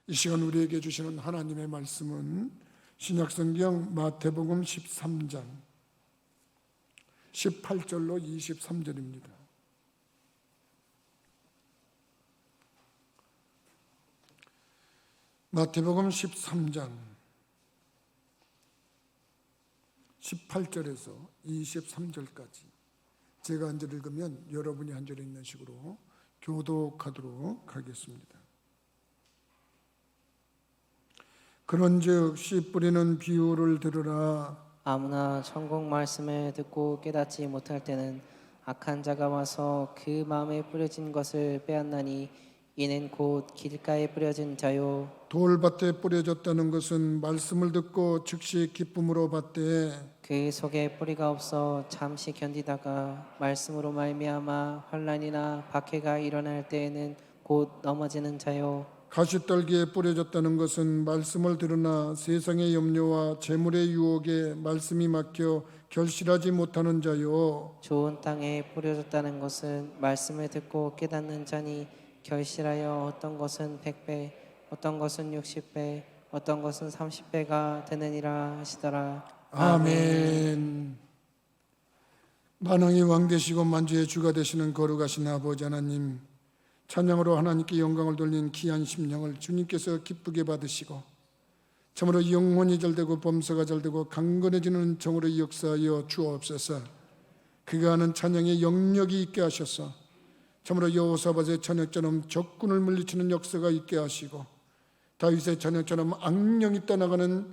이 시간 우리에게 주시는 하나님의 말씀은 신약성경 마태복음 13장 18절로 23절입니다. 마태복음 13장 18절에서 23절까지 제가 한 절 읽으면 여러분이 한 절 읽는 식으로 교독하도록 하겠습니다. 그런즉 씨 뿌리는 비유를 들으라. 아무나 천국 말씀을 듣고 깨닫지 못할 때는 악한 자가 와서 그 마음에 뿌려진 것을 빼앗나니 이는 곧 길가에 뿌려진 자요 돌밭에 뿌려졌다는 것은 말씀을 듣고 즉시 기쁨으로 받되 그 속에 뿌리가 없어 잠시 견디다가 말씀으로 말미암아 환난이나 박해가 일어날 때에는 곧 넘어지는 자요 가시떨기에 뿌려졌다는 것은 말씀을 들으나 세상의 염려와 재물의 유혹에 말씀이 막혀 결실하지 못하는 자요 좋은 땅에 뿌려졌다는 것은 말씀을 듣고 깨닫는 자니 결실하여 어떤 것은 100배 어떤 것은 60배 어떤 것은 30배가 되느니라 하시더라. 아멘. 만왕의 왕 되시고 만주의 주가 되시는 거룩하신 아버지 하나님, 찬양으로 하나님께 영광을 돌린 귀한 심령을 주님께서 기쁘게 받으시고 참으로 영혼이 잘되고 범사가 잘되고 강건해지는 정으로 역사하여 주옵소서. 그가 하는 찬양에 영역이 있게 하셔서 참으로 여호사밧의 찬양처럼 적군을 물리치는 역사가 있게 하시고 다윗의 찬양처럼 악령이 떠나가는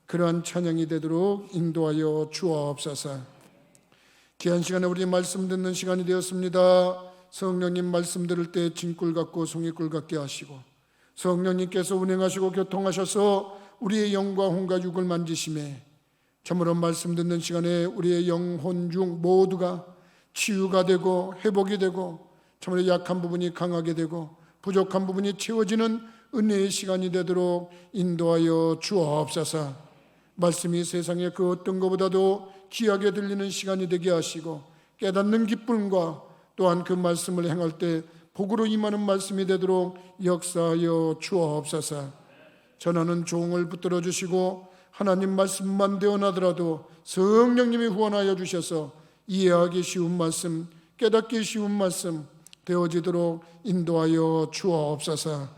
그러한 찬양이 되도록 인도하여 주옵소서. 귀한 시간에 우리 말씀 듣는 시간이 되었습니다. 성령님 말씀 들을 때 진꿀 같고 송이꿀 같게 하시고 성령님께서 운행하시고 교통하셔서 우리의 영과 혼과 육을 만지심에 참으로 말씀 듣는 시간에 우리의 영혼 육 모두가 치유가 되고 회복이 되고 참으로 약한 부분이 강하게 되고 부족한 부분이 채워지는 은혜의 시간이 되도록 인도하여 주옵소서. 말씀이 세상의 그 어떤 것보다도 귀하게 들리는 시간이 되게 하시고 깨닫는 기쁨과 또한 그 말씀을 행할 때 복으로 임하는 말씀이 되도록 역사하여 주옵소서. 전하는 종을 붙들어 주시고 하나님 말씀만 되어나더라도 성령님이 후원하여 주셔서 이해하기 쉬운 말씀, 깨닫기 쉬운 말씀 되어지도록 인도하여 주옵소서.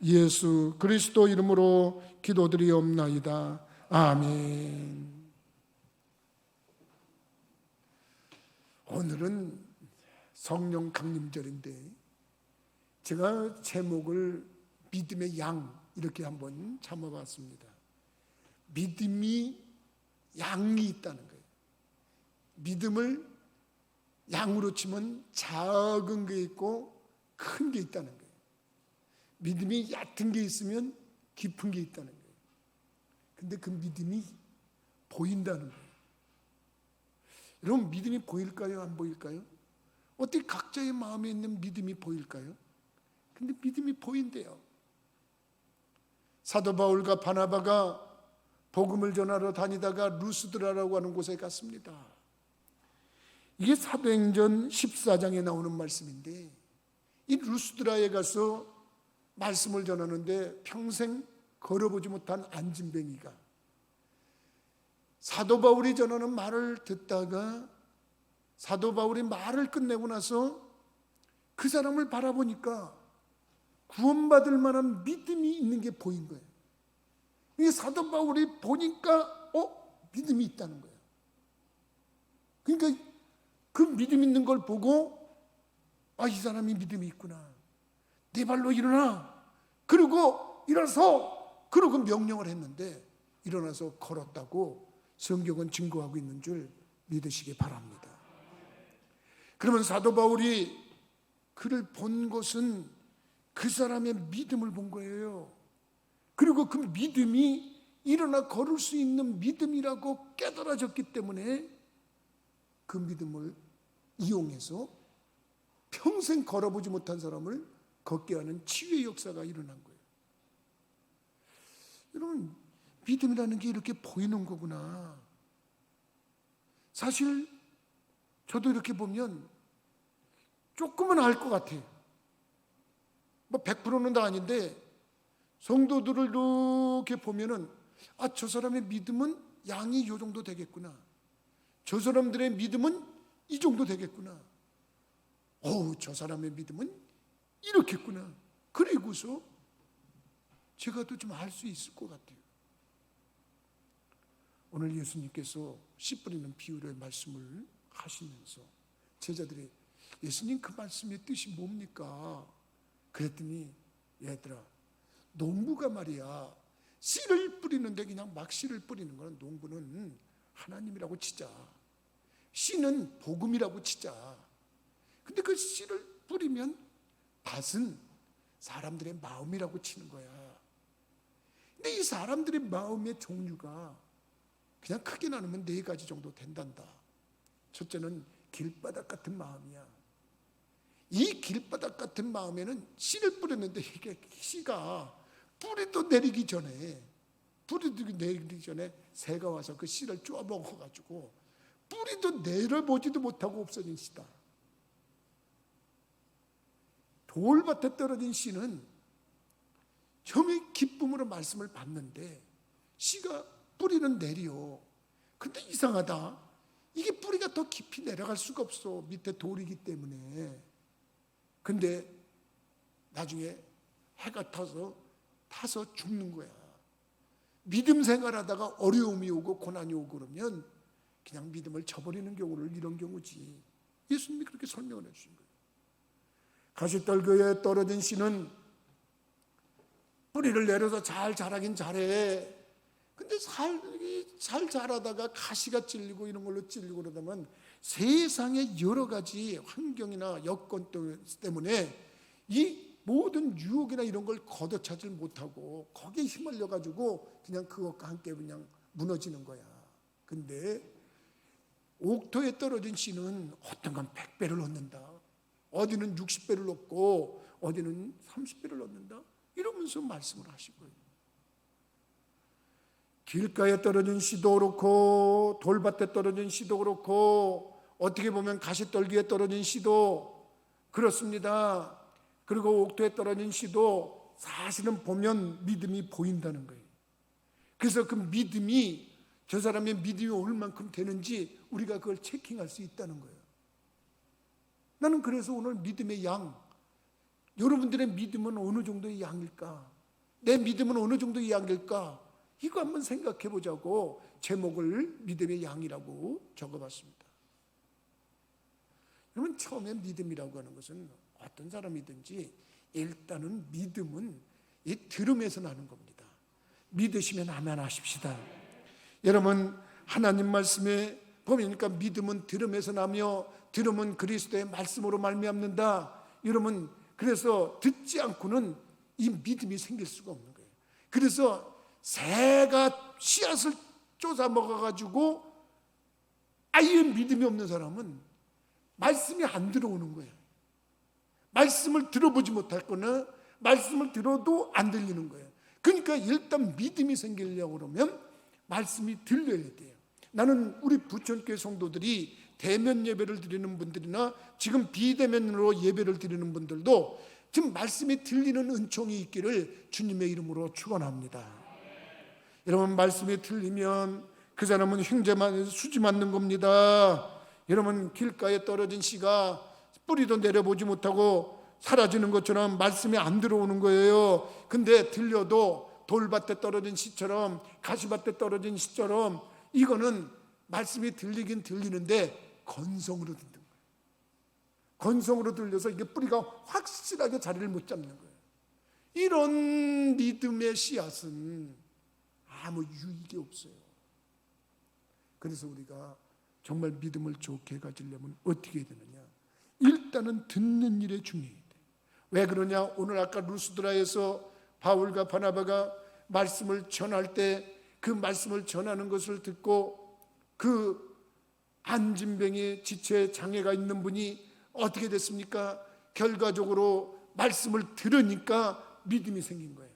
예수 그리스도 이름으로 기도드리옵나이다. 아멘. 오늘은 성령 강림절인데 제가 제목을 믿음의 양 이렇게 한번 잡아봤습니다. 믿음이 양이 있다는 거예요. 믿음을 양으로 치면 작은 게 있고 큰 게 있다는 거예요. 믿음이 얕은 게 있으면 깊은 게 있다는 거예요. 근데 그 믿음이 보인다는 거예요. 여러분, 믿음이 보일까요? 안 보일까요? 어떻게 각자의 마음에 있는 믿음이 보일까요? 근데 믿음이 보인대요. 사도 바울과 바나바가 복음을 전하러 다니다가 루스드라라고 하는 곳에 갔습니다. 이게 사도행전 14장에 나오는 말씀인데 이 루스드라에 가서 말씀을 전하는데 평생 걸어보지 못한 안진뱅이가 사도 바울이 전하는 말을 듣다가 사도 바울이 말을 끝내고 나서 그 사람을 바라보니까 구원받을 만한 믿음이 있는 게 보인 거예요. 이 사도 바울이 보니까 믿음이 있다는 거예요. 그러니까 그 믿음 있는 걸 보고 이 사람이 믿음이 있구나. 네 발로 일어나. 그리고 일어서 그러고 명령을 했는데 일어나서 걸었다고 성경은 증거하고 있는 줄 믿으시기 바랍니다. 그러면 사도 바울이 그를 본 것은 그 사람의 믿음을 본 거예요. 그리고 그 믿음이 일어나 걸을 수 있는 믿음이라고 깨달아졌기 때문에 그 믿음을 이용해서 평생 걸어보지 못한 사람을 걷게 하는 치유의 역사가 일어난 거예요. 여러분, 믿음이라는 게 이렇게 보이는 거구나. 사실 저도 이렇게 보면 조금은 알 것 같아요. 100%는 다 아닌데 성도들을 이렇게 보면은 저 사람의 믿음은 양이 이 정도 되겠구나. 저 사람들의 믿음은 이 정도 되겠구나. 저 사람의 믿음은 이렇겠구나. 그리고서 제가 또 좀 알 수 있을 것 같아요. 오늘 예수님께서 씨 뿌리는 비유의 말씀을 하시면서 제자들이 예수님 그 말씀의 뜻이 뭡니까? 그랬더니 얘들아, 농부가 말이야 씨를 뿌리는데 그냥 막 씨를 뿌리는 거는 농부는 하나님이라고 치자. 씨는 복음이라고 치자. 근데 그 씨를 뿌리면 밭은 사람들의 마음이라고 치는 거야. 근데 이 사람들의 마음의 종류가 그냥 크게 나누면 4가지 정도 된단다. 첫째는 길바닥 같은 마음이야. 이 길바닥 같은 마음에는 씨를 뿌렸는데 이게 씨가 뿌리도 내리기 전에 새가 와서 그 씨를 쪼아 먹어가지고 뿌리도 내려보지도 못하고 없어진 씨다. 돌밭에 떨어진 씨는 처음에 기쁨으로 말씀을 받는데 씨가 뿌리는 내려. 근데 이상하다. 이게 뿌리가 더 깊이 내려갈 수가 없어. 밑에 돌이기 때문에. 근데 나중에 해가 타서 죽는 거야. 믿음 생활하다가 어려움이 오고 고난이 오고 그러면 그냥 믿음을 저버리는 경우를 이런 경우지. 예수님이 그렇게 설명을 해주신 거예요. 가시떨기에 떨어진 씨는 뿌리를 내려서 잘 자라긴 잘해. 근데 잘 자라다가 가시가 찔리고 이런 걸로 찔리고 그러다면 세상의 여러 가지 환경이나 여건 때문에 이 모든 유혹이나 이런 걸 걷어차질 못하고 거기에 휘말려 가지고 그냥 그것과 함께 그냥 무너지는 거야. 근데 옥토에 떨어진 씨는 어떤 건 100배를 얻는다. 어디는 60배를 얻고 어디는 30배를 얻는다. 이러면서 말씀을 하신 거예요. 길가에 떨어진 씨도 그렇고 돌밭에 떨어진 씨도 그렇고 어떻게 보면 가시떨기에 떨어진 씨도 그렇습니다. 그리고 옥토에 떨어진 씨도 사실은 보면 믿음이 보인다는 거예요. 그래서 그 믿음이 저 사람의 믿음이 얼만큼 되는지 우리가 그걸 체킹할 수 있다는 거예요. 나는 그래서 오늘 믿음의 양, 여러분들의 믿음은 어느 정도의 양일까? 내 믿음은 어느 정도의 양일까? 이거 한번 생각해 보자고 제목을 믿음의 양이라고 적어봤습니다. 여러분, 처음에 믿음이라고 하는 것은 어떤 사람이든지 일단은 믿음은 이 들음에서 나는 겁니다. 믿으시면 아멘 하십시다. 여러분, 하나님 말씀에 보니까 믿음은 들음에서 나며 들음은 그리스도의 말씀으로 말미암는다. 여러분, 그래서 듣지 않고는 이 믿음이 생길 수가 없는 거예요. 그래서 새가 씨앗을 쫓아 먹어가지고 아예 믿음이 없는 사람은 말씀이 안 들어오는 거예요. 말씀을 들어보지 못했거나 말씀을 들어도 안 들리는 거예요. 그러니까 일단 믿음이 생기려고 그러면 말씀이 들려야 돼요. 나는 우리 부천교회 성도들이 대면 예배를 드리는 분들이나 지금 비대면으로 예배를 드리는 분들도 지금 말씀이 들리는 은총이 있기를 주님의 이름으로 축원합니다. 여러분, 말씀이 들리면 그 사람은 횡재만 수지 맞는 겁니다. 여러분, 길가에 떨어진 씨가 뿌리도 내려보지 못하고 사라지는 것처럼 말씀이 안 들어오는 거예요. 근데 들려도 돌밭에 떨어진 씨처럼 가시밭에 떨어진 씨처럼 이거는 말씀이 들리긴 들리는데 건성으로 듣는 거예요. 건성으로 들려서 이게 뿌리가 확실하게 자리를 못 잡는 거예요. 이런 믿음의 씨앗은 아무 유익이 없어요. 그래서 우리가 정말 믿음을 좋게 가지려면 어떻게 해야 되느냐? 일단은 듣는 일에 중요해야 돼. 왜 그러냐? 오늘 아까 루스드라에서 바울과 바나바가 말씀을 전할 때 그 말씀을 전하는 것을 듣고 그 안진병에 지체 장애가 있는 분이 어떻게 됐습니까? 결과적으로 말씀을 들으니까 믿음이 생긴 거예요.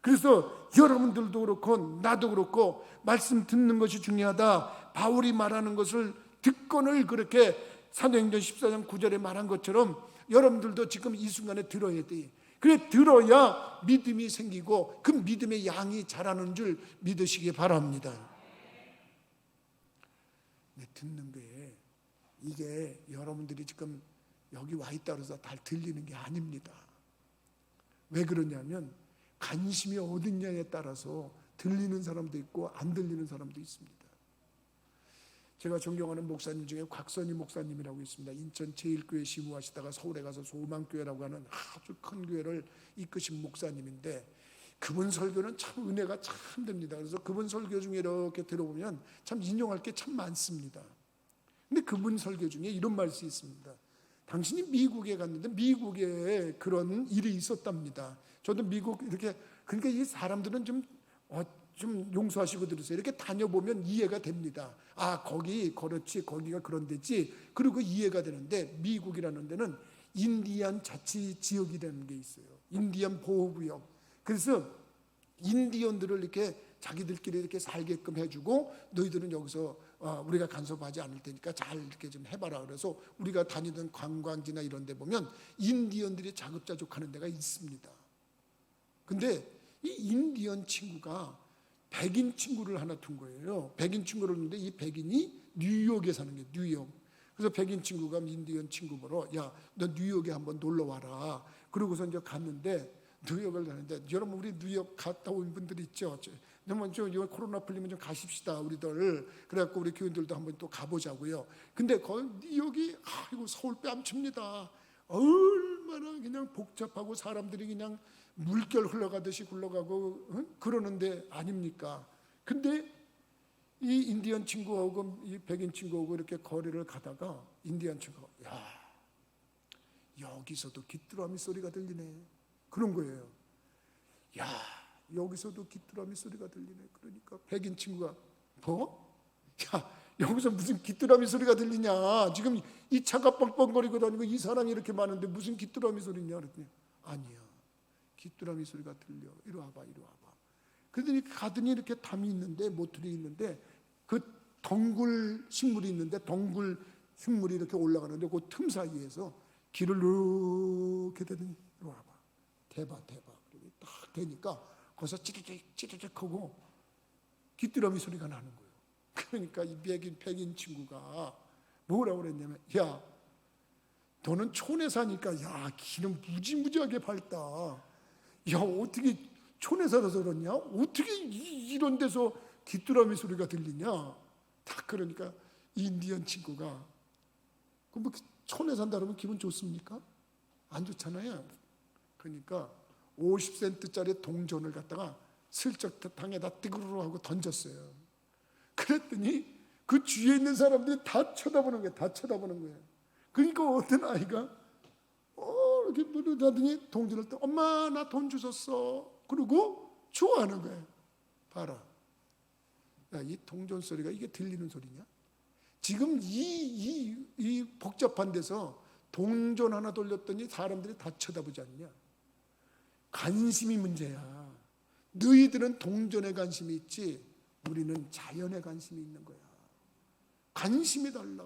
그래서 여러분들도 그렇고 나도 그렇고 말씀 듣는 것이 중요하다. 바울이 말하는 것을 듣건을 그렇게 사도행전 14장 9절에 말한 것처럼 여러분들도 지금 이 순간에 들어야 돼. 그래 들어야 믿음이 생기고 그 믿음의 양이 자라는 줄 믿으시기 바랍니다. 네, 듣는 게 이게 여러분들이 지금 여기 와 있다고 해서 다 들리는 게 아닙니다. 왜 그러냐면 관심이 어딨냐에 따라서 들리는 사람도 있고 안 들리는 사람도 있습니다. 제가 존경하는 목사님 중에 곽선희 목사님이라고 있습니다. 인천 제1교회 시무하시다가 서울에 가서 소망교회라고 하는 아주 큰 교회를 이끄신 목사님인데 그분 설교는 참 은혜가 참 됩니다. 그래서 그분 설교 중에 이렇게 들어보면 참 인용할 게 참 많습니다. 근데 그분 설교 중에 이런 말씀이 있습니다. 당신이 미국에 갔는데 미국에 그런 일이 있었답니다. 저도 미국 이렇게 그러니까 이 사람들은 좀 용서하시고 들으세요. 이렇게 다녀보면 이해가 됩니다. 아 거기 그렇지 거기가 그런 데지. 그리고 이해가 되는데 미국이라는 데는 인디안 자치 지역이라는 게 있어요. 인디안 보호구역. 그래서 인디언들을 이렇게 자기들끼리 이렇게 살게끔 해주고 너희들은 여기서 우리가 간섭하지 않을 테니까 잘 이렇게 좀 해봐라. 그래서 우리가 다니던 관광지나 이런 데 보면 인디언들이 자급자족하는 데가 있습니다. 근데 이 인디언 친구가 백인 친구를 하나 둔 거예요. 백인 친구를 뒀는데 이 백인이 뉴욕에 사는 게 뉴욕. 그래서 백인 친구가 인디언 친구 보러 야, 너 뉴욕에 한번 놀러 와라. 그러고서 이제 갔는데 뉴욕을 가는데 여러분 우리 뉴욕 갔다 온 분들 있죠. 이번 코로나 풀리면 좀 가십시다 우리들. 그래갖고 우리 교인들도 한번 또 가보자고요. 근데 거기 뉴욕이 아이고 서울 뺨칩니다. 얼마나 그냥 복잡하고 사람들이 그냥 물결 흘러가듯이 굴러가고 그러는데 아닙니까? 근데 이 인디언 친구하고 이 백인 친구하고 이렇게 거리를 가다가 인디언 친구가 야 여기서도 귀뚜라미 소리가 들리네 그런 거예요. 야 여기서도 귀뚜라미 소리가 들리네. 그러니까 백인 친구가 뭐? 야 여기서 무슨 귀뚜라미 소리가 들리냐. 지금 이 차가 뻥뻥거리고 다니고 이 사람이 이렇게 많은데 무슨 귀뚜라미 소리냐. 그랬더니 아니야 귀뚜라미 소리가 들려. 이리 와봐 이리 와봐. 그러더니 가더니 이렇게 담이 있는데 모퉁이 있는데 그 덩굴 식물이 있는데 덩굴 식물이 이렇게 올라가는데 그 틈 사이에서 길을 이렇게 대더니 이리 와봐 대봐 그리고 딱 대니까 거기서 찌릿찌릿 하고 귀뚜라미 소리가 나는 거예요. 그러니까 이 백인 친구가 뭐라고 그랬냐면 야 너는 촌에 사니까 야 길은 무지무지하게 밝다. 야 어떻게 촌에 살아서 그렇냐? 어떻게 이런 데서 귀뚜라미 소리가 들리냐? 딱 그러니까 인디언 친구가 뭐 촌에 산다 그러면 기분 좋습니까? 안 좋잖아요. 그러니까 50센트짜리 동전을 갖다가 슬쩍 땅에다 뜨그르르 하고 던졌어요. 그랬더니 그 주위에 있는 사람들이 다 쳐다보는 거예요. 다 쳐다보는 거예요. 그러니까 어떤 아이가 이렇게 물어다더니 동전을 떠 엄마 나 돈 주셨어. 그리고 좋아하는 거예요. 봐라. 야, 이 동전 소리가 이게 들리는 소리냐? 지금 이 복잡한 데서 동전 하나 돌렸더니 사람들이 다 쳐다보지 않냐? 관심이 문제야. 너희들은 동전에 관심이 있지 우리는 자연에 관심이 있는 거야. 관심이 달라.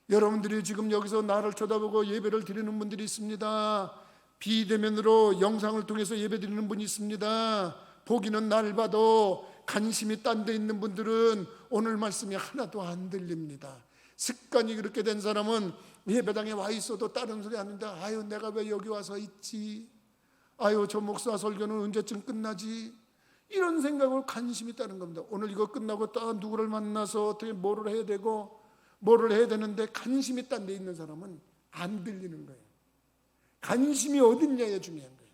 여러분들이 지금 여기서 나를 쳐다보고 예배를 드리는 분들이 있습니다. 비대면으로 영상을 통해서 예배 드리는 분이 있습니다. 보기는 넓어도 관심이 딴 데 있는 분들은 오늘 말씀이 하나도 안 들립니다. 습관이 그렇게 된 사람은 예배당에 와 있어도 다른 소리 안 듣는다. 아유 내가 왜 여기 와서 있지? 아유 저 목사 설교는 언제쯤 끝나지? 이런 생각으로 관심이 따른 겁니다. 오늘 이거 끝나고 또 누구를 만나서 어떻게 뭐를 해야 되고 뭐를 해야 되는데 관심이 딴 데 있는 사람은 안 들리는 거예요. 관심이 어딨냐에 중요한 거예요.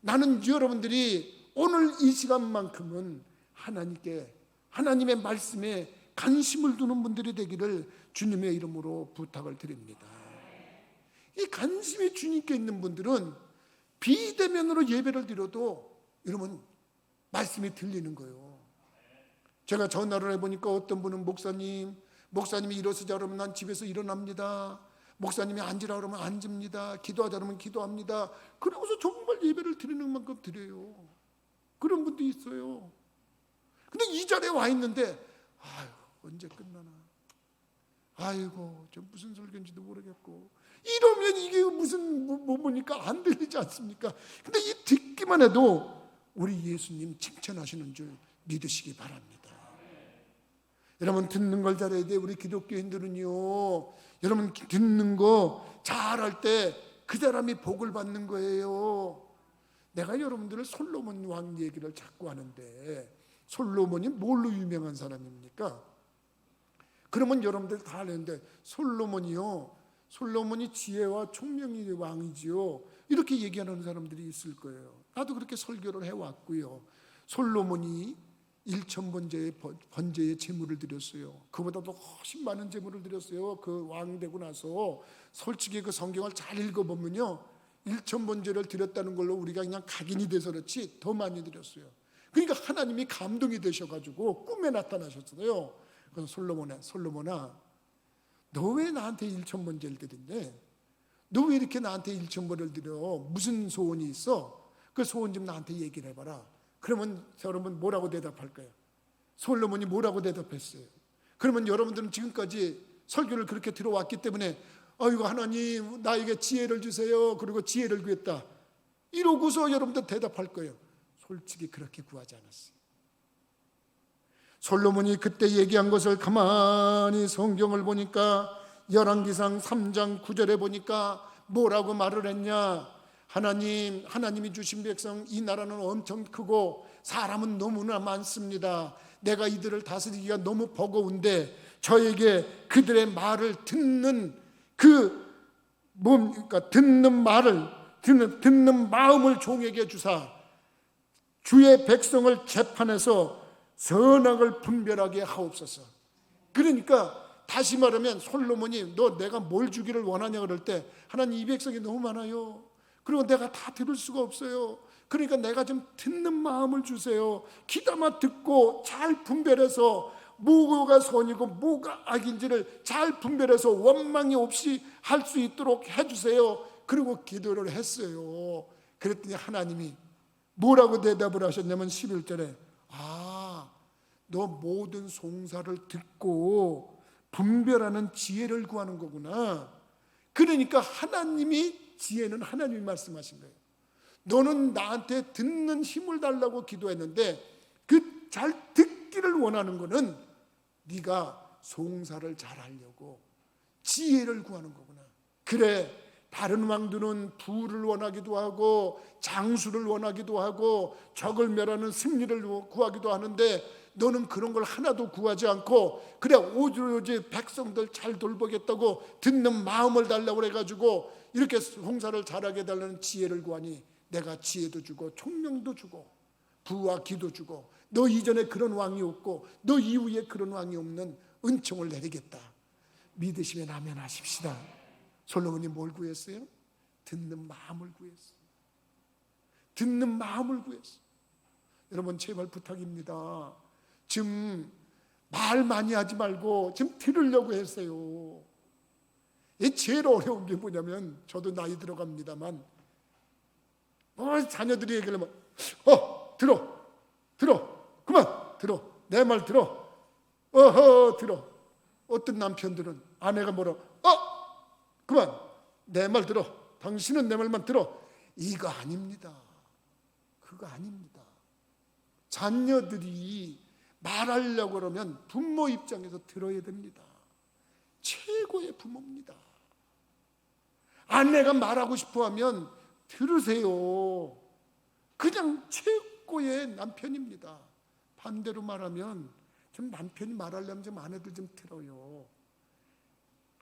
나는 여러분들이 오늘 이 시간만큼은 하나님께 하나님의 말씀에 관심을 두는 분들이 되기를 주님의 이름으로 부탁을 드립니다. 이 관심이 주님께 있는 분들은 비대면으로 예배를 드려도 여러분 말씀이 들리는 거예요. 제가 전화를 해보니까 어떤 분은 목사님이 일어서자 그러면 난 집에서 일어납니다. 목사님이 앉으라 그러면 앉습니다. 기도하자 그러면 기도합니다. 그러고서 정말 예배를 드리는 만큼 드려요. 그런 분도 있어요. 근데 이 자리에 와 있는데 아유 언제 끝나나 아이고 저 무슨 설교인지도 모르겠고 이러면 이게 무슨 뭐니까 안 들리지 않습니까? 근데 이 듣기만 해도 우리 예수님 칭찬하시는 줄 믿으시기 바랍니다. 여러분 듣는 걸 잘해야 돼. 우리 기독교인들은요, 여러분 듣는 거 잘할 때 그 사람이 복을 받는 거예요. 내가 여러분들을 솔로몬 왕 얘기를 자꾸 하는데 솔로몬이 뭘로 유명한 사람입니까? 그러면 여러분들 다 아는데 솔로몬이 지혜와 총명의 왕이지요. 이렇게 얘기하는 사람들이 있을 거예요. 나도 그렇게 설교를 해왔고요. 솔로몬이 1,000번제의 제물을 드렸어요. 그보다도 훨씬 많은 제물을 드렸어요. 그 왕 되고 나서 솔직히 그 성경을 잘 읽어보면요, 1,000번제를 드렸다는 걸로 우리가 그냥 각인이 돼서 그렇지 더 많이 드렸어요. 그러니까 하나님이 감동이 되셔가지고 꿈에 나타나셨어요. 그래서 솔로몬아 너 왜 나한테 1,000번제를 드린대? 너 왜 이렇게 나한테 1,000번을 드려? 무슨 소원이 있어? 그 소원 좀 나한테 얘기를 해봐라. 그러면 여러분 뭐라고 대답할까요? 솔로몬이 뭐라고 대답했어요? 그러면 여러분들은 지금까지 설교를 그렇게 들어왔기 때문에 아이고 하나님 나에게 지혜를 주세요. 그리고 지혜를 구했다. 이러고서 여러분들 대답할 거예요. 솔직히 그렇게 구하지 않았어요. 솔로몬이 그때 얘기한 것을 가만히 성경을 보니까 열왕기상 3장 9절에 보니까 뭐라고 말을 했냐? 하나님이 주신 백성 이 나라는 엄청 크고 사람은 너무나 많습니다. 내가 이들을 다스리기가 너무 버거운데 저에게 그들의 말을 듣는 듣는 마음을 종에게 주사 주의 백성을 재판해서 선악을 분별하게 하옵소서. 그러니까 다시 말하면 솔로몬이 너 내가 뭘 주기를 원하냐 그럴 때 하나님 이 백성이 너무 많아요. 그리고 내가 다 들을 수가 없어요. 그러니까 내가 좀 듣는 마음을 주세요. 귀담아 듣고 잘 분별해서 뭐가 선이고 뭐가 악인지를 잘 분별해서 원망이 없이 할 수 있도록 해주세요. 그리고 기도를 했어요. 그랬더니 하나님이 뭐라고 대답을 하셨냐면 11절에 너 모든 송사를 듣고 분별하는 지혜를 구하는 거구나. 그러니까 지혜는 하나님이 말씀하신 거예요. 너는 나한테 듣는 힘을 달라고 기도했는데 그 잘 듣기를 원하는 거는 네가 송사를 잘하려고 지혜를 구하는 거구나. 그래, 다른 왕들은 부를 원하기도 하고 장수를 원하기도 하고 적을 멸하는 승리를 구하기도 하는데 너는 그런 걸 하나도 구하지 않고 그래 오로지 백성들 잘 돌보겠다고 듣는 마음을 달라고 해가지고 이렇게 송사를 잘하게 달라는 지혜를 구하니 내가 지혜도 주고 총명도 주고 부와 기도 주고 너 이전에 그런 왕이 없고 너 이후에 그런 왕이 없는 은총을 내리겠다. 믿으시면 아멘 하십시다. 솔로몬이 뭘 구했어요? 듣는 마음을 구했어요. 듣는 마음을 구했어요. 여러분 제발 부탁입니다. 좀 말 많이 하지 말고 좀 들으려고 했어요. 이 제일 어려운 게 뭐냐면 저도 나이 들어갑니다만 자녀들이 얘기를 하면 들어 그만 들어 내 말 들어 들어. 어떤 남편들은 아내가 그만 내 말 들어 당신은 내 말만 들어. 이거 아닙니다. 그거 아닙니다. 자녀들이 말하려고 그러면 부모 입장에서 들어야 됩니다. 최고의 부모입니다. 아내가 말하고 싶어 하면 들으세요. 그냥 최고의 남편입니다. 반대로 말하면 좀 남편이 말하려면 좀 아내들 좀 들어요.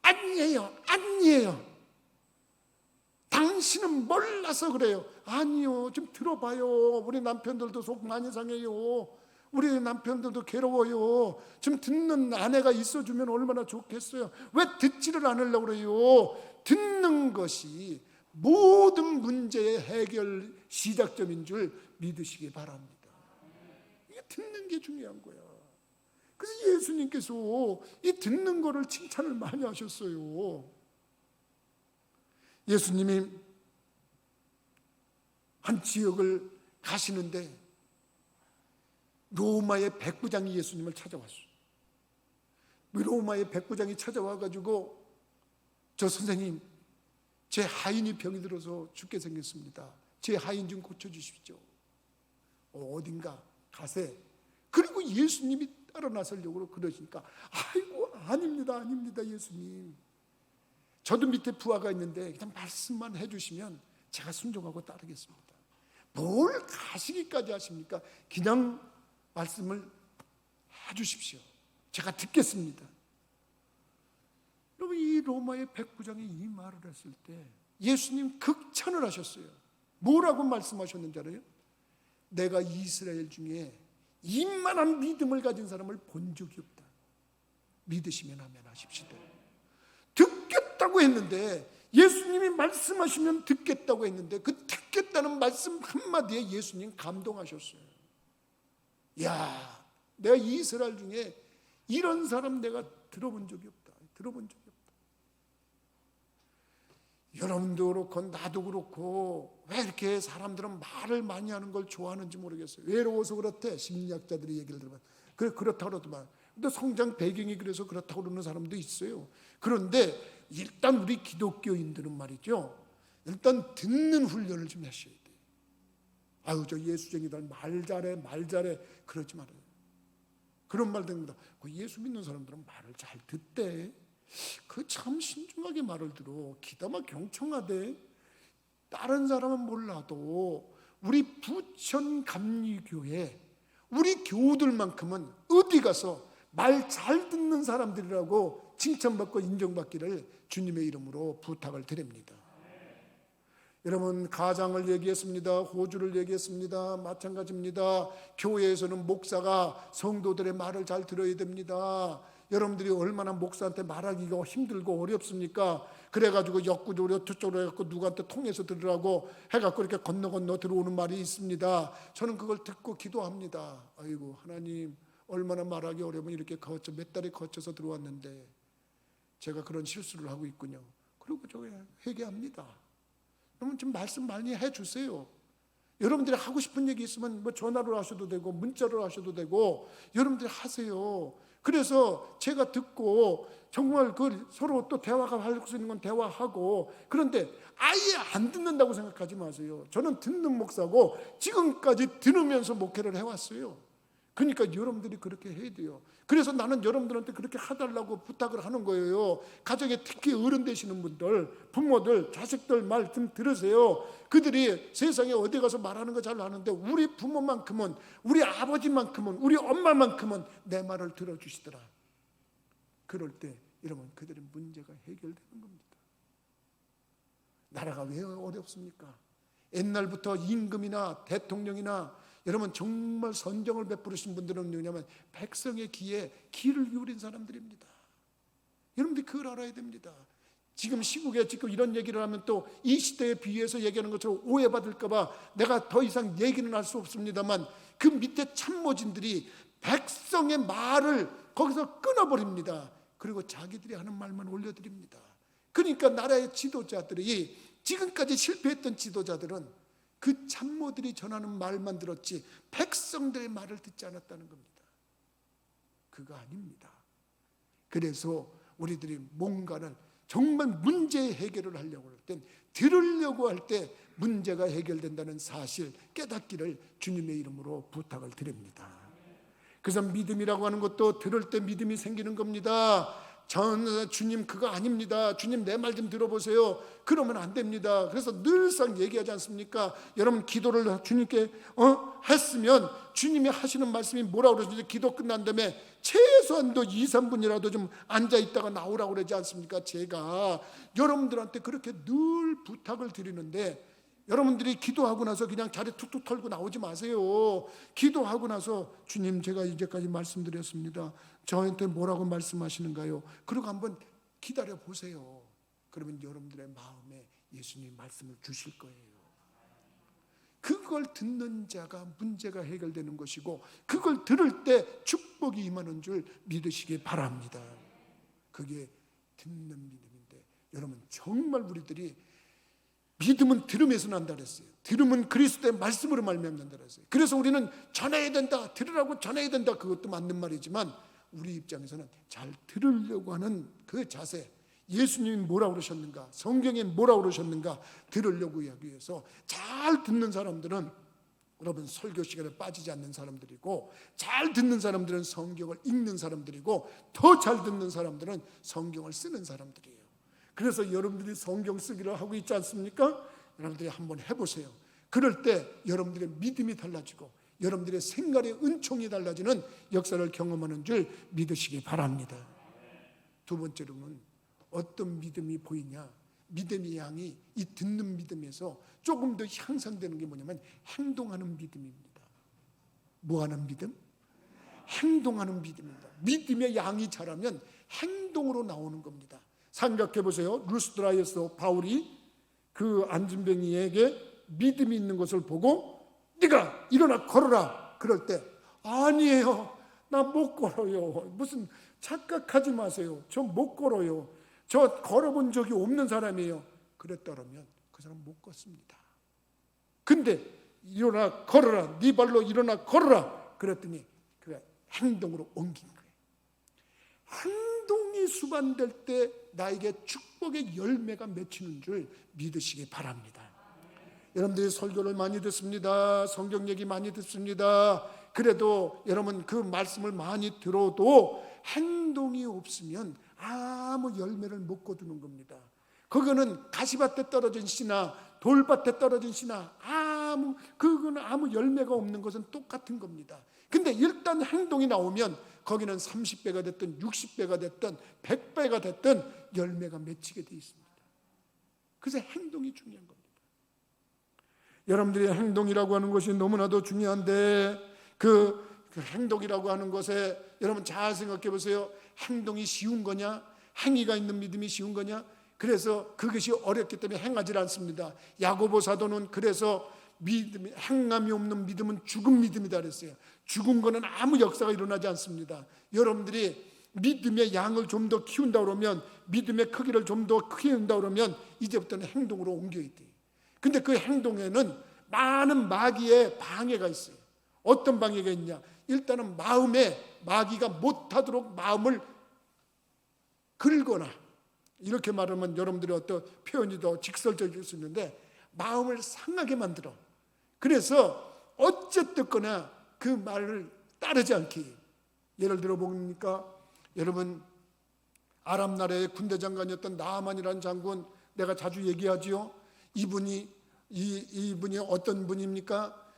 아니에요. 당신은 몰라서 그래요. 아니요, 좀 들어봐요. 우리 남편들도 속 많이 상해요. 우리 남편들도 괴로워요. 좀 듣는 아내가 있어주면 얼마나 좋겠어요. 왜 듣지를 않으려고 그래요? 듣는 것이 모든 문제의 해결 시작점인 줄 믿으시기 바랍니다. 이게 듣는 게 중요한 거야. 그래서 예수님께서 이 듣는 거를 칭찬을 많이 하셨어요. 예수님이 한 지역을 가시는데 로마의 백부장이 예수님을 찾아왔어요. 로마의 백부장이 찾아와가지고 저 선생님, 제 하인이 병이 들어서 죽게 생겼습니다. 제 하인 좀 고쳐주십시오. 어딘가 가세. 그리고 예수님이 따라 나서려고 그러시니까 아이고 아닙니다 예수님. 저도 밑에 부하가 있는데 그냥 말씀만 해주시면 제가 순종하고 따르겠습니다. 뭘 가시기까지 하십니까? 그냥 말씀을 해주십시오. 제가 듣겠습니다. 여러분, 이 로마의 백부장이 이 말을 했을 때 예수님 극찬을 하셨어요. 뭐라고 말씀하셨는지 알아요? 내가 이스라엘 중에 이만한 믿음을 가진 사람을 본 적이 없다. 믿으시면 아멘 하십시오. 듣겠다고 했는데, 예수님이 말씀하시면 듣겠다고 했는데 그 듣겠다는 말씀 한마디에 예수님 감동하셨어요. 야, 내가 이스라엘 중에 이런 사람 내가 들어본 적이 없다. 여러분도 그렇고 나도 그렇고 왜 이렇게 사람들은 말을 많이 하는 걸 좋아하는지 모르겠어요. 외로워서 그렇대. 심리학자들이 얘기를 들으면 그렇다고 그러더만. 근데 성장 배경이 그래서 그렇다고 그러는 사람도 있어요. 그런데 일단 우리 기독교인들은 말이죠, 일단 듣는 훈련을 좀 하셔야 돼요. 아유, 저 예수쟁이들 말 잘해 그러지 말아요. 그런 말 듣는다. 그 예수 믿는 사람들은 말을 잘 듣대. 그 참 신중하게 말을 들어. 기다마 경청하대. 다른 사람은 몰라도 우리 부천감리교회 우리 교우들만큼은 어디 가서 말 잘 듣는 사람들이라고 칭찬받고 인정받기를 주님의 이름으로 부탁을 드립니다. 여러분, 가장을 얘기했습니다. 호주를 얘기했습니다. 마찬가지입니다. 교회에서는 목사가 성도들의 말을 잘 들어야 됩니다. 여러분들이 얼마나 목사한테 말하기가 힘들고 어렵습니까? 그래가지고 옆구리로 저쪽으로 해갖고 누구한테 통해서 들으라고 해갖고 이렇게 건너 들어오는 말이 있습니다. 저는 그걸 듣고 기도합니다. 아이고, 하나님, 얼마나 말하기 어려우면 이렇게 몇 달에 거쳐서 들어왔는데 제가 그런 실수를 하고 있군요. 그리고 저 회개합니다. 여러분 좀 말씀 많이 해주세요. 여러분들이 하고 싶은 얘기 있으면 뭐 전화로 하셔도 되고 문자로 하셔도 되고 여러분들이 하세요. 그래서 제가 듣고 정말 그 서로 또 대화가 할 수 있는 건 대화하고, 그런데 아예 안 듣는다고 생각하지 마세요. 저는 듣는 목사고 지금까지 들으면서 목회를 해왔어요. 그러니까 여러분들이 그렇게 해야 돼요. 그래서 나는 여러분들한테 그렇게 해달라고 부탁을 하는 거예요. 가정에 특히 어른 되시는 분들, 부모들, 자식들 말 좀 들으세요. 그들이 세상에 어디 가서 말하는 거 잘 아는데 우리 부모만큼은, 우리 아버지만큼은, 우리 엄마만큼은 내 말을 들어주시더라. 그럴 때 여러분, 그들의 문제가 해결되는 겁니다. 나라가 왜 어렵습니까? 옛날부터 임금이나 대통령이나 여러분 정말 선정을 베푸신 분들은 뭐냐면 백성의 귀에 귀를 기울인 사람들입니다. 여러분들이 그걸 알아야 됩니다. 지금 시국에 지금 이런 얘기를 하면 또 이 시대에 비해서 얘기하는 것처럼 오해받을까 봐 내가 더 이상 얘기는 할 수 없습니다만, 그 밑에 참모진들이 백성의 말을 거기서 끊어버립니다. 그리고 자기들이 하는 말만 올려드립니다. 그러니까 나라의 지도자들이, 지금까지 실패했던 지도자들은 그 참모들이 전하는 말만 들었지 백성들의 말을 듣지 않았다는 겁니다. 그거 아닙니다. 그래서 우리들이 뭔가를 정말 문제 해결을 하려고 할 땐, 들으려고 할 때 문제가 해결된다는 사실 깨닫기를 주님의 이름으로 부탁을 드립니다. 그래서 믿음이라고 하는 것도 들을 때 믿음이 생기는 겁니다. 주님 그거 아닙니다. 주님 내 말 좀 들어보세요. 그러면 안 됩니다. 그래서 늘상 얘기하지 않습니까? 여러분 기도를 주님께 했으면 주님이 하시는 말씀이 뭐라고 그러지? 기도 끝난 다음에 최소한도 2-3분이라도 좀 앉아있다가 나오라고 그러지 않습니까? 제가 여러분들한테 그렇게 늘 부탁을 드리는데, 여러분들이 기도하고 나서 그냥 자리 툭툭 털고 나오지 마세요. 기도하고 나서 주님 제가 이제까지 말씀드렸습니다. 저한테 뭐라고 말씀하시는가요? 그리고 한번 기다려 보세요. 그러면 여러분들의 마음에 예수님 말씀을 주실 거예요. 그걸 듣는 자가 문제가 해결되는 것이고, 그걸 들을 때 축복이 임하는 줄 믿으시기 바랍니다. 그게 듣는 믿음인데, 여러분 정말 우리들이 믿음은 들음에서 난다 그랬어요. 들음은 그리스도의 말씀으로 말미암는다 그랬어요. 그래서 우리는 전해야 된다, 들으라고 전해야 된다, 그것도 맞는 말이지만 우리 입장에서는 잘 들으려고 하는 그 자세, 예수님이 뭐라고 그러셨는가, 성경에 뭐라고 그러셨는가 들으려고 하기 위해서 잘 듣는 사람들은 여러분 설교 시간에 빠지지 않는 사람들이고, 잘 듣는 사람들은 성경을 읽는 사람들이고, 더 잘 듣는 사람들은 성경을 쓰는 사람들이에요. 그래서 여러분들이 성경 쓰기를 하고 있지 않습니까? 여러분들이 한번 해보세요. 그럴 때 여러분들의 믿음이 달라지고 여러분들의 생활의 은총이 달라지는 역사를 경험하는 줄 믿으시기 바랍니다. 두 번째로는 어떤 믿음이 보이냐? 믿음의 양이 이 듣는 믿음에서 조금 더 향상되는 게 뭐냐면 행동하는 믿음입니다. 뭐하는 믿음? 행동하는 믿음입니다. 믿음의 양이 자라면 행동으로 나오는 겁니다. 생각해 보세요. 루스드라에서 바울이 그 안진뱅이에게 믿음이 있는 것을 보고 네가 일어나 걸어라. 그럴 때 아니에요. 나 못 걸어요. 무슨 착각하지 마세요. 저 못 걸어요. 저 걸어본 적이 없는 사람이에요. 그랬더라면 그 사람 못 걷습니다. 근데 일어나 걸어라. 네 발로 일어나 걸어라. 그랬더니 그가 행동으로 옮긴 거예요. 행동이 수반될 때 나에게 축복의 열매가 맺히는 줄 믿으시기 바랍니다. 여러분들이 설교를 많이 듣습니다. 성경 얘기 많이 듣습니다. 그래도 여러분 그 말씀을 많이 들어도 행동이 없으면 아무 열매를 못 거두는 겁니다. 그거는 가시밭에 떨어진 씨나 돌밭에 떨어진 씨나 그거는 아무 열매가 없는 것은 똑같은 겁니다. 근데 일단 행동이 나오면 거기는 30배가 됐든 60배가 됐든 100배가 됐든 열매가 맺히게 돼 있습니다. 그래서 행동이 중요한 겁니다. 여러분들의 행동이라고 하는 것이 너무나도 중요한데 그 행동이라고 하는 것에 여러분 잘 생각해 보세요. 행동이 쉬운 거냐? 행위가 있는 믿음이 쉬운 거냐? 그래서 그것이 어렵기 때문에 행하지 않습니다. 야고보 사도는 그래서 믿음이, 행함이 없는 믿음은 죽은 믿음이다 그랬어요. 죽은 거는 아무 역사가 일어나지 않습니다. 여러분들이 믿음의 양을 좀 더 키운다 그러면, 믿음의 크기를 좀 더 키운다 그러면 이제부터는 행동으로 옮겨야 돼요. 근데 그 행동에는 많은 마귀의 방해가 있어요. 어떤 방해가 있냐? 일단은 마음에 마귀가 못하도록 마음을 긁거나, 이렇게 말하면 여러분들이 어떤 표현이 더 직설적일 수 있는데 마음을 상하게 만들어. 그래서 어쨌든거나 그 말을 따르지 않기. 예를 들어 봅니까? 여러분 아람 나라의 군대 장관이었던 나아만이라는 장군, 내가 자주 얘기하지요. 이분이 어떤 분입니까?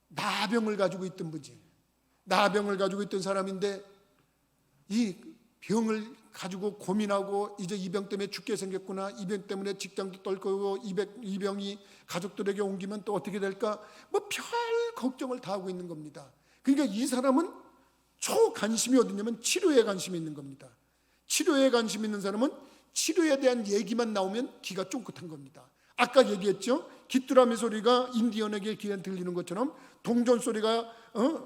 나병을 가지고 있던 분이에요. 나병을 가지고 있던 사람인데 이 병을 가지고 고민하고 이제 이 병 때문에 죽게 생겼구나, 이 병 때문에 직장도 떨고 이 병이 가족들에게 옮기면 또 어떻게 될까, 뭐 별 걱정을 다 하고 있는 겁니다. 그러니까 이 사람은 초관심이 어디냐면 치료에 관심이 있는 겁니다. 치료에 관심 있는 사람은 치료에 대한 얘기만 나오면 귀가 쫑긋한 겁니다. 아까 얘기했죠. 귀뚜라미 소리가 인디언에게 귀에 들리는 것처럼, 동전 소리가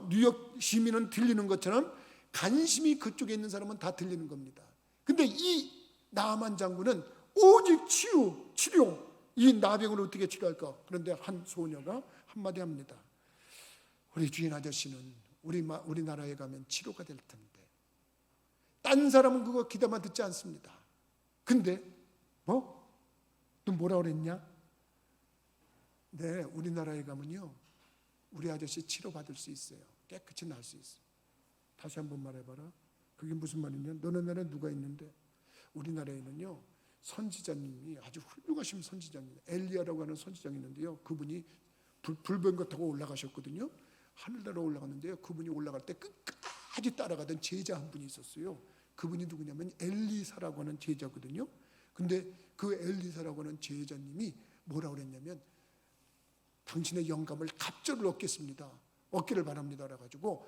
뉴욕 시민은 들리는 것처럼 관심이 그쪽에 있는 사람은 다 들리는 겁니다. 근데 이 나아만 장군은 오직 치료, 이 나병을 어떻게 치료할까? 그런데 한 소녀가 한마디 합니다. 우리 주인 아저씨는 우리나라에 가면 치료가 될 텐데. 딴 사람은 그거 귀담아 듣지 않습니다. 근데 너 뭐라 그랬냐? 네, 우리나라에 가면요 우리 아저씨 치료받을 수 있어요. 깨끗이 날 수 있어요. 다시 한번 말해봐라. 그게 무슨 말이냐? 너네 나라에 누가 있는데? 우리나라에는요 선지자님이 아주 훌륭하신 선지자님, 엘리야라고 하는 선지자가 있는데요, 그분이 불병거 타고 올라가셨거든요. 하늘나라 올라갔는데요, 그분이 올라갈 때 끝까지 따라가던 제자 한 분이 있었어요. 그분이 누구냐면 엘리사라고 하는 제자거든요. 근데 그 엘리사라고 하는 제자님이 뭐라고 그랬냐면, 당신의 영감을 갑절을 얻기를 바랍니다 그래가지고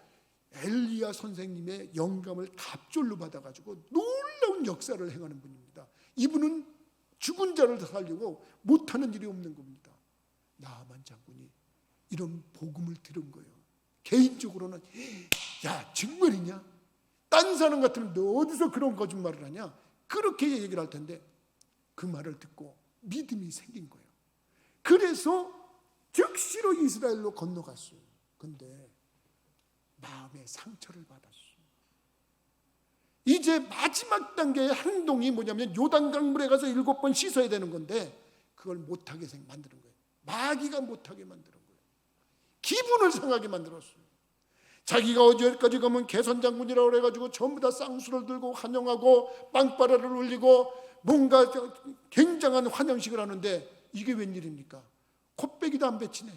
엘리야 선생님의 영감을 갑절로 받아가지고 놀라운 역사를 행하는 분입니다. 이분은 죽은 자를 살리고 못하는 일이 없는 겁니다. 나아만 장군이 이런 복음을 들은 거예요. 개인적으로는 야 정말이냐? 딴 사람 같으면 너 어디서 그런 거짓말을 하냐? 그렇게 얘기를 할 텐데 그 말을 듣고 믿음이 생긴 거예요. 그래서 즉시로 이스라엘로 건너갔어요. 근데 마음의 상처를 받았어요. 이제 마지막 단계의 행동이 뭐냐면 요단강물에 가서 7번 씻어야 되는 건데 그걸 못하게 만드는 거예요. 마귀가 못하게 만드는 거예요. 기분을 상하게 만들었어요. 자기가 어디까지 가면 개선장군이라고 그래가지고 전부 다 쌍수를 들고 환영하고 빵빠라를 울리고 뭔가 굉장한 환영식을 하는데 이게 웬일입니까? 콧배기도 안 뱉히네.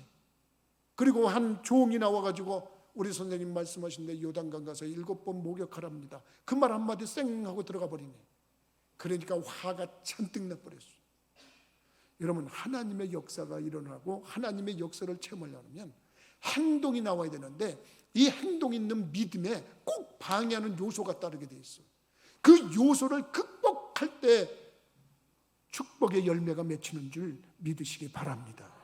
그리고 한 종이 나와가지고 우리 선생님 말씀하신데 요단강 가서 7번 목욕하랍니다. 그 말 한마디 쌩 하고 들어가 버리네. 그러니까 화가 잔뜩 나버렸어요. 여러분, 하나님의 역사가 일어나고 하나님의 역사를 체험하려면 행동이 나와야 되는데 이 행동이 있는 믿음에 꼭 방해하는 요소가 따르게 돼 있어요. 그 요소를 극복할 때 축복의 열매가 맺히는 줄 믿으시기 바랍니다.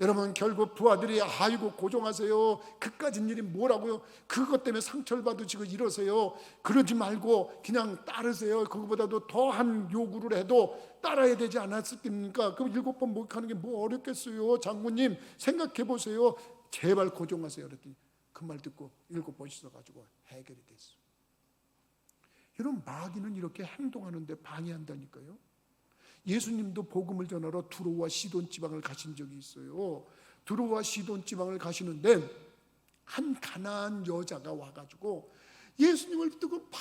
여러분, 결국 부하들이 아이고 고종하세요, 그까진 일이 뭐라고요, 그것 때문에 상처를 받으시고 이러세요, 그러지 말고 그냥 따르세요, 그거보다도 더한 요구를 해도 따라야 되지 않았습니까? 그럼 7번 목욕하는 게 뭐 어렵겠어요, 장군님 생각해 보세요, 제발 고종하세요. 그랬더니 그 말 듣고 7번 씻어가지고 해결이 됐어요. 여러분, 마귀는 이렇게 행동하는데 방해한다니까요. 예수님도 복음을 전하러 두로와 시돈 지방을 가신 적이 있어요. 두로와 시돈 지방을 가시는데 한 가나안 여자가 와가지고 예수님을 듣고 막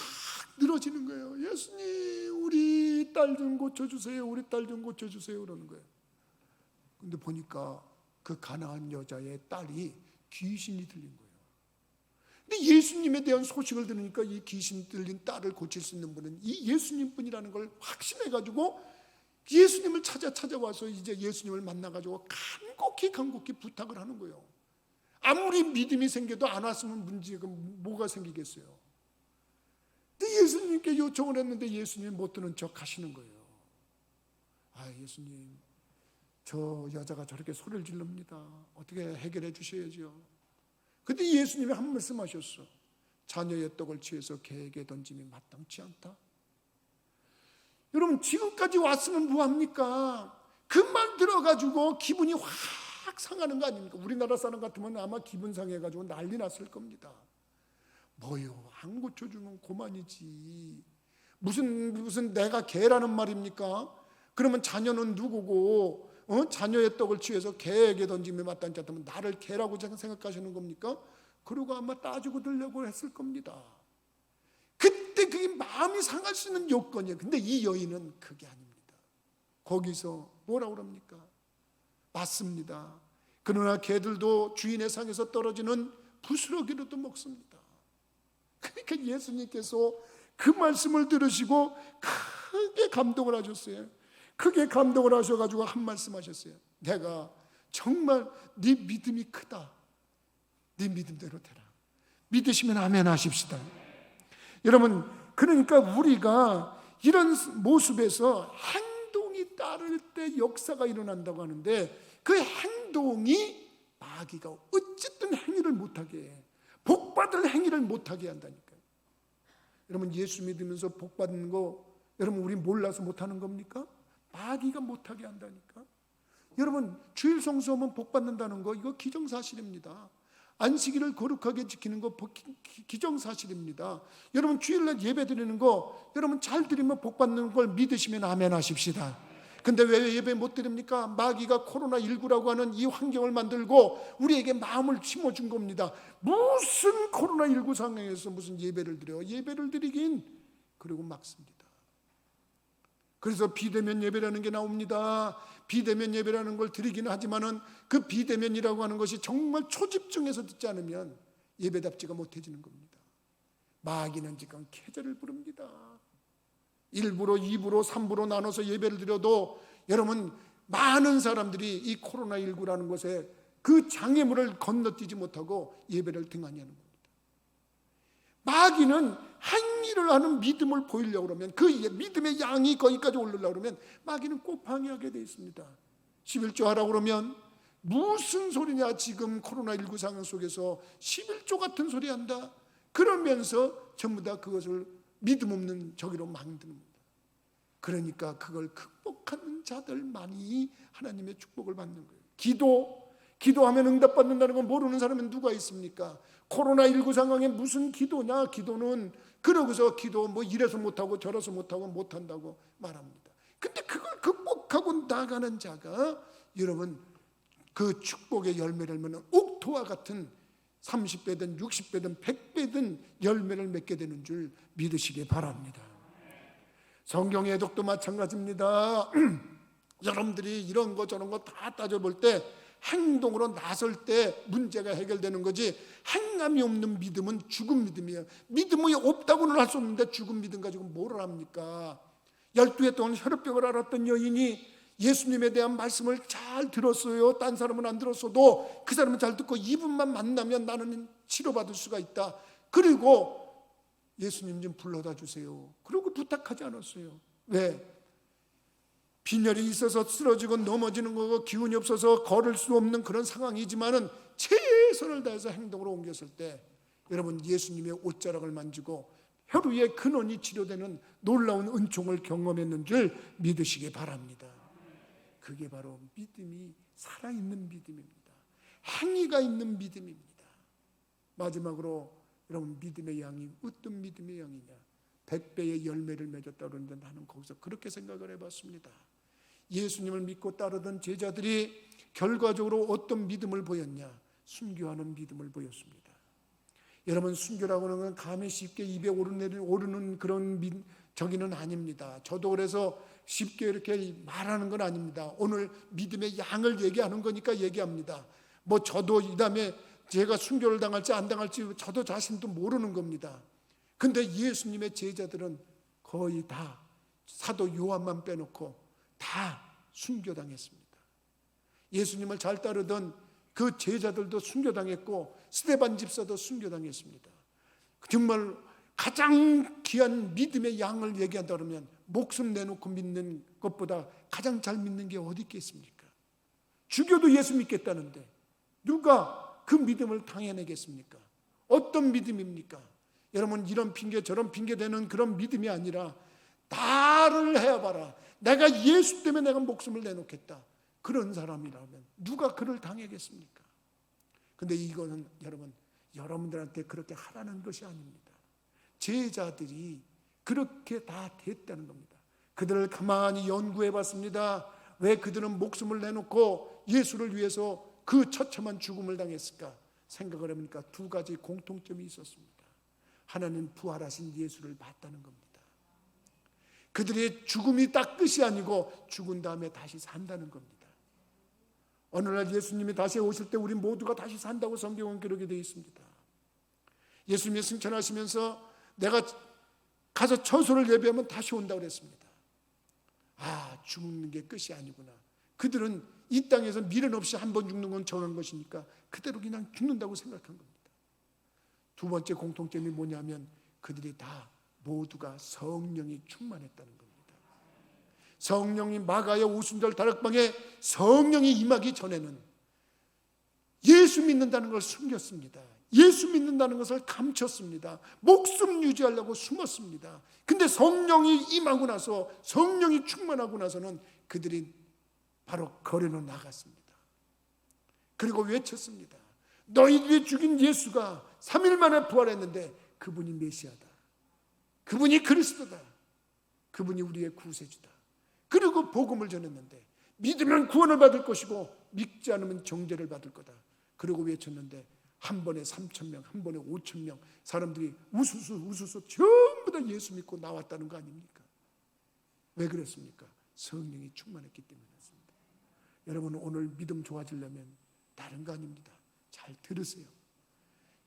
늘어지는 거예요. 예수님, 우리 딸 좀 고쳐주세요, 우리 딸 좀 고쳐주세요 그러는 거예요. 근데 보니까 그 가나안 여자의 딸이 귀신이 들린 거예요. 근데 예수님에 대한 소식을 들으니까 이 귀신 들린 딸을 고칠 수 있는 분은 이 예수님뿐이라는 걸 확신해가지고 예수님을 찾아와서 이제 예수님을 만나가지고 간곡히 부탁을 하는 거예요. 아무리 믿음이 생겨도 안 왔으면 문제가 뭐가 생기겠어요. 근데 예수님께 요청을 했는데 예수님이 못 듣는 척 하시는 거예요. 아, 예수님, 저 여자가 저렇게 소리를 지릅니다. 어떻게 해결해 주셔야죠. 근데 예수님이 한 말씀 하셨어. 자녀의 떡을 취해서 개에게 던짐이 마땅치 않다. 여러분, 지금까지 왔으면 뭐합니까? 그 말 들어가지고 기분이 확 상하는 거 아닙니까? 우리나라 사람 같으면 아마 기분 상해가지고 난리 났을 겁니다. 뭐요, 안 고쳐주면 고만이지. 무슨 내가 개라는 말입니까? 그러면 자녀는 누구고, 자녀의 떡을 취해서 개에게 던짐이 마땅치 않다면 나를 개라고 생각하시는 겁니까? 그러고 아마 따지고 들려고 했을 겁니다. 그때 그게 마음이 상할 수 있는 요건이에요. 근데 이 여인은 그게 아닙니다. 거기서 뭐라고 그럽니까? 맞습니다. 그러나 개들도 주인의 상에서 떨어지는 부스러기로도 먹습니다. 그러니까 예수님께서 그 말씀을 들으시고 크게 감동을 하셨어요. 크게 감동을 하셔가지고 한 말씀 하셨어요. 내가 정말 네 믿음이 크다. 네 믿음대로 되라. 믿으시면 아멘 하십시다. 여러분, 그러니까 우리가 이런 모습에서 행동이 따를 때 역사가 일어난다고 하는데 그 행동이 마귀가 어쨌든 행위를 못하게 해. 복받을 행위를 못하게 한다니까요. 여러분, 예수 믿으면서 복받는 거 여러분 우리 몰라서 못하는 겁니까? 마귀가 못하게 한다니까. 여러분, 주일 성수하면 복받는다는 거 이거 기정사실입니다. 안식일을 거룩하게 지키는 거 기정사실입니다. 여러분, 주일날 예배 드리는 거 여러분 잘 드리면 복받는 걸 믿으시면 아멘 하십시다. 근데 왜 예배 못 드립니까? 마귀가 코로나19라고 하는 이 환경을 만들고 우리에게 마음을 심어준 겁니다. 무슨 코로나19 상황에서 무슨 예배를 드려요? 예배를 드리긴 그리고 막습니다. 그래서 비대면 예배라는 게 나옵니다. 비대면 예배라는 걸 드리기는 하지만은 그 비대면이라고 하는 것이 정말 초집중해서 듣지 않으면 예배답지가 못해지는 겁니다. 마귀는 지금 계절을 부릅니다. 1부로 2부로 3부로 나눠서 예배를 드려도 여러분 많은 사람들이 이 코로나19라는 것에 그 장애물을 건너뛰지 못하고 예배를 등한히 하는 겁니다. 마귀는 행위를 하는 믿음을 보이려고 그러면 그 믿음의 양이 거기까지 오르려고 그러면 마귀는 꼭 방해하게 되어 있습니다. 11조 하라고 그러면 무슨 소리냐, 지금 코로나19 상황 속에서 11조 같은 소리 한다 그러면서 전부 다 그것을 믿음 없는 저기로 만드는 겁니다. 그러니까 그걸 극복하는 자들만이 하나님의 축복을 받는 거예요. 기도하면 응답받는다는 건 모르는 사람은 누가 있습니까? 코로나19 상황에 무슨 기도냐, 기도는 그러고서 기도 뭐 이래서 못하고 저래서 못하고 못한다고 말합니다. 근데 그걸 극복하고 나가는 자가 여러분 그 축복의 열매를 맺는 옥토와 같은 30배든 60배든 100배든 열매를 맺게 되는 줄 믿으시기 바랍니다. 성경의 독도 마찬가지입니다. 여러분들이 이런 거 저런 거 다 따져볼 때 행동으로 나설 때 문제가 해결되는 거지, 행함이 없는 믿음은 죽은 믿음이에요. 믿음이 없다고는 할 수 없는데 죽은 믿음 가지고 뭘 합니까? 12해 동안 혈압병을 앓았던 여인이 예수님에 대한 말씀을 잘 들었어요. 딴 사람은 안 들었어도 그 사람은 잘 듣고 이분만 만나면 나는 치료받을 수가 있다. 그리고 예수님 좀 불러다 주세요. 그러고 부탁하지 않았어요. 왜? 빈혈이 있어서 쓰러지고 넘어지는 거고 기운이 없어서 걸을 수 없는 그런 상황이지만은 최선을 다해서 행동으로 옮겼을 때 여러분 예수님의 옷자락을 만지고 혈루의 근원이 치료되는 놀라운 은총을 경험했는 줄 믿으시기 바랍니다. 그게 바로 믿음이 살아있는 믿음입니다. 행위가 있는 믿음입니다. 마지막으로 여러분 믿음의 양이 어떤 믿음의 양이냐? 100배의 열매를 맺었다 그러는데 나는 거기서 그렇게 생각을 해봤습니다. 예수님을 믿고 따르던 제자들이 결과적으로 어떤 믿음을 보였냐? 순교하는 믿음을 보였습니다. 여러분 순교라고 하는 건 감히 쉽게 입에 오르는 그런 저기는 아닙니다. 저도 그래서 쉽게 이렇게 말하는 건 아닙니다. 오늘 믿음의 양을 얘기하는 거니까 얘기합니다. 뭐 저도 이 다음에 제가 순교를 당할지 안 당할지 저도 자신도 모르는 겁니다. 근데 예수님의 제자들은 거의 다 사도 요한만 빼놓고 다 순교당했습니다. 예수님을 잘 따르던 그 제자들도 순교당했고 스데반 집사도 순교당했습니다. 정말 가장 귀한 믿음의 양을 얘기한다 그러면 목숨 내놓고 믿는 것보다 가장 잘 믿는 게 어디 있겠습니까? 죽여도 예수 믿겠다는데 누가 그 믿음을 당해내겠습니까? 어떤 믿음입니까? 여러분 이런 핑계 저런 핑계 대는 그런 믿음이 아니라 나를 해봐라. 내가 예수 때문에 내가 목숨을 내놓겠다. 그런 사람이라면 누가 그를 당하겠습니까? 근데 이거는 여러분 여러분들한테 그렇게 하라는 것이 아닙니다. 제자들이 그렇게 다 됐다는 겁니다. 그들을 가만히 연구해 봤습니다. 왜 그들은 목숨을 내놓고 예수를 위해서 그 처참한 죽음을 당했을까? 생각을 해보니까 두 가지 공통점이 있었습니다. 하나는 부활하신 예수를 봤다는 겁니다. 그들의 죽음이 딱 끝이 아니고 죽은 다음에 다시 산다는 겁니다. 어느 날 예수님이 다시 오실 때 우리 모두가 다시 산다고 성경은 기록이 되어 있습니다. 예수님이 승천하시면서 내가 가서 처소를 예비하면 다시 온다고 그랬습니다. 아, 죽는 게 끝이 아니구나. 그들은 이 땅에서 미련 없이 한 번 죽는 건 정한 것이니까 그대로 그냥 죽는다고 생각한 겁니다. 두 번째 공통점이 뭐냐면 그들이 다 모두가 성령이 충만했다는 겁니다. 성령이 마가의 오순절 다락방에 성령이 임하기 전에는 예수 믿는다는 걸 숨겼습니다. 예수 믿는다는 것을 감췄습니다. 목숨 유지하려고 숨었습니다. 근데 성령이 임하고 나서 성령이 충만하고 나서는 그들이 바로 거리로 나갔습니다. 그리고 외쳤습니다. 너희들이 죽인 예수가 3일 만에 부활했는데 그분이 메시아다. 그분이 그리스도다. 그분이 우리의 구세주다. 그리고 복음을 전했는데 믿으면 구원을 받을 것이고 믿지 않으면 정죄를 받을 거다. 그리고 외쳤는데 한 번에 3,000명, 한 번에 5,000명 사람들이 우수수 전부 다 예수 믿고 나왔다는 거 아닙니까? 왜 그랬습니까? 성령이 충만했기 때문에 그렇습니다. 여러분 오늘 믿음 좋아지려면 다른 거 아닙니다. 잘 들으세요.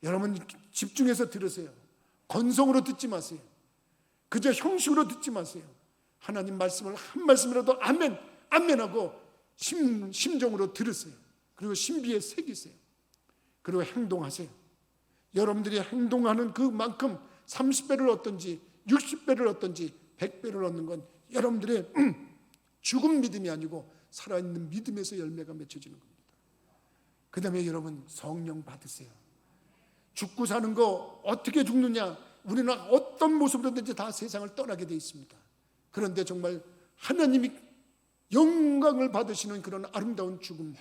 여러분 집중해서 들으세요. 건성으로 듣지 마세요. 그저 형식으로 듣지 마세요. 하나님 말씀을 한 말씀이라도 아멘, 아멘하고 심정으로 들으세요. 그리고 신비에 새기세요. 그리고 행동하세요. 여러분들이 행동하는 그만큼 30배를 얻든지 60배를 얻든지 100배를 얻는 건 여러분들의 죽은 믿음이 아니고 살아있는 믿음에서 열매가 맺혀지는 겁니다. 그 다음에 여러분 성령 받으세요. 죽고 사는 거 어떻게 죽느냐? 우리는 어떤 모습으로든지 다 세상을 떠나게 돼 있습니다. 그런데 정말 하나님이 영광을 받으시는 그런 아름다운 죽음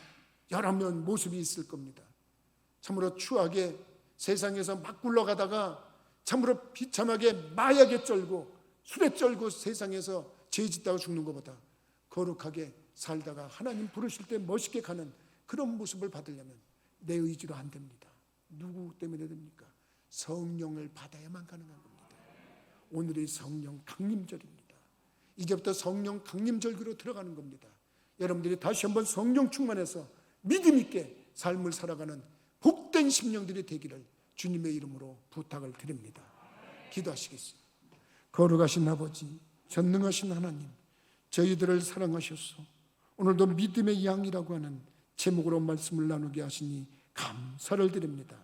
여러 면 모습이 있을 겁니다. 참으로 추하게 세상에서 막 굴러가다가 참으로 비참하게 마약에 쩔고 술에 쩔고 세상에서 죄 짓다가 죽는 것보다 거룩하게 살다가 하나님 부르실 때 멋있게 가는 그런 모습을 받으려면 내 의지로 안 됩니다. 누구 때문에 됩니까? 성령을 받아야만 가능한 겁니다. 오늘이 성령 강림절입니다. 이제부터 성령 강림절기로 들어가는 겁니다. 여러분들이 다시 한번 성령 충만해서 믿음 있게 삶을 살아가는 복된 심령들이 되기를 주님의 이름으로 부탁을 드립니다. 기도하시겠습니다. 거룩하신 아버지, 전능하신 하나님, 저희들을 사랑하셔서 오늘도 믿음의 양이라고 하는 제목으로 말씀을 나누게 하시니 감사를 드립니다.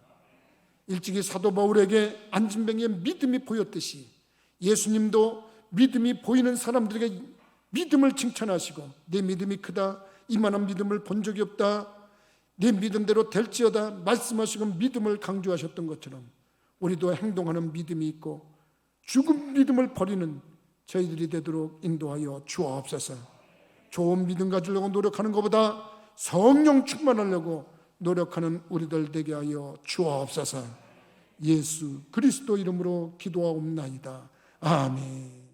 일찍이 사도 바울에게 안진뱅이의 믿음이 보였듯이 예수님도 믿음이 보이는 사람들에게 믿음을 칭찬하시고 내 믿음이 크다, 이만한 믿음을 본 적이 없다, 내 믿음대로 될지어다 말씀하시고 믿음을 강조하셨던 것처럼 우리도 행동하는 믿음이 있고 죽은 믿음을 버리는 저희들이 되도록 인도하여 주옵소서. 좋은 믿음 가지려고 노력하는 것보다 성령 충만하려고 노력하는 우리들 되게 하여 주옵소서. 예수 그리스도 이름으로 기도하옵나이다. 아멘.